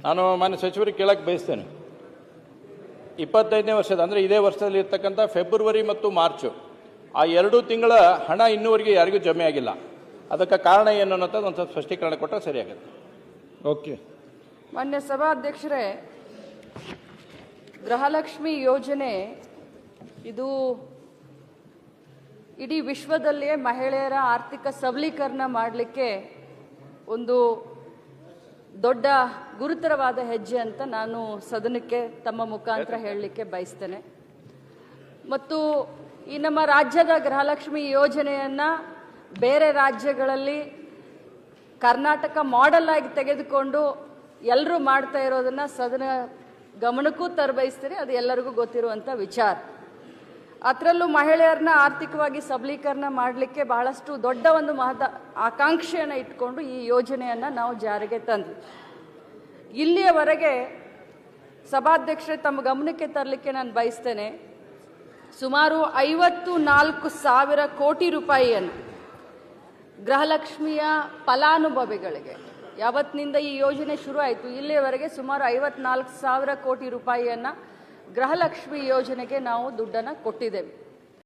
ನಾನು ಮಾನ್ಯ ಸಚಿವರಿಗೆ ಕೇಳಕ್ಕೆ ಬಯಸ್ತೇನೆ. 25ನೇ ವರ್ಷದ ಅಂದರೆ ಇದೇ ವರ್ಷದಲ್ಲಿ ಇರ್ತಕ್ಕಂಥ ಫೆಬ್ರವರಿ ಮತ್ತು ಮಾರ್ಚು ಆ 2 ತಿಂಗಳ ಹಣ ಇನ್ನೂವರೆಗೆ ಯಾರಿಗೂ ಜಮೆ ಆಗಿಲ್ಲ. ಅದಕ್ಕೆ ಕಾರಣ ಏನು ಅನ್ನೋದು ಒಂದು ಸ್ವಲ್ಪ ಸ್ಪಷ್ಟೀಕರಣ ಕೊಟ್ಟರೆ ಸರಿಯಾಗುತ್ತೆ. ಓಕೆ. ಮಾನ್ಯ ಸಭಾಧ್ಯಕ್ಷರೇ, ಗೃಹಲಕ್ಷ್ಮಿ ಯೋಜನೆ ಇದು ಇಡೀ ವಿಶ್ವದಲ್ಲಿಯೇ ಮಹಿಳೆಯರ ಆರ್ಥಿಕ ಸಬಲೀಕರಣ ಮಾಡಲಿಕ್ಕೆ ಒಂದು ದೊಡ್ಡ ಗುರುತರವಾದ ಹೆಜ್ಜೆ ಅಂತ ನಾನು ಸದನಕ್ಕೆ ತಮ್ಮ ಮುಖಾಂತರ ಹೇಳಲಿಕ್ಕೆ ಬಯಸ್ತೇನೆ. ಮತ್ತು ಈ ನಮ್ಮ ರಾಜ್ಯದ ಗೃಹಲಕ್ಷ್ಮಿ ಯೋಜನೆಯನ್ನು ಬೇರೆ ರಾಜ್ಯಗಳಲ್ಲಿ ಕರ್ನಾಟಕ ಮಾಡೆಲ್ ಆಗಿ ತೆಗೆದುಕೊಂಡು ಎಲ್ಲರೂ ಮಾಡ್ತಾ ಇರೋದನ್ನು ಸದನ ಗಮನಕ್ಕೂ ತರಬಯಸ್ತೀನಿ. ಅದು ಎಲ್ಲರಿಗೂ ಗೊತ್ತಿರುವಂಥ ವಿಚಾರ. ಅದರಲ್ಲೂ ಮಹಿಳೆಯರನ್ನ ಆರ್ಥಿಕವಾಗಿ ಸಬಲೀಕರಣ ಮಾಡಲಿಕ್ಕೆ ಬಹಳಷ್ಟು ದೊಡ್ಡ ಒಂದು ಆಕಾಂಕ್ಷೆಯನ್ನು ಇಟ್ಕೊಂಡು ಈ ಯೋಜನೆಯನ್ನು ನಾವು ಜಾರಿಗೆ ತಂದ್ವಿ. ಇಲ್ಲಿಯವರೆಗೆ ಸಭಾಧ್ಯಕ್ಷರೇ ತಮ್ಮ ಗಮನಕ್ಕೆ ತರಲಿಕ್ಕೆ ನಾನು ಬಯಸ್ತೇನೆ, ಸುಮಾರು 54,000 ಕೋಟಿ ರೂಪಾಯಿಯನ್ನು ಗೃಹಲಕ್ಷ್ಮಿಯ ಫಲಾನುಭವಿಗಳಿಗೆ ಯಾವತ್ತಿನಿಂದ ಈ ಯೋಜನೆ ಶುರು ಆಯಿತು ಇಲ್ಲಿಯವರೆಗೆ ಸುಮಾರು 54,000 ಕೋಟಿ ರೂಪಾಯಿಯನ್ನು ಗೃಹಲಕ್ಷ್ಮಿ ಯೋಜನೆಗೆ ನಾವು ದುಡ್ಡನ್ನು ಕೊಟ್ಟಿದ್ದೇವೆ.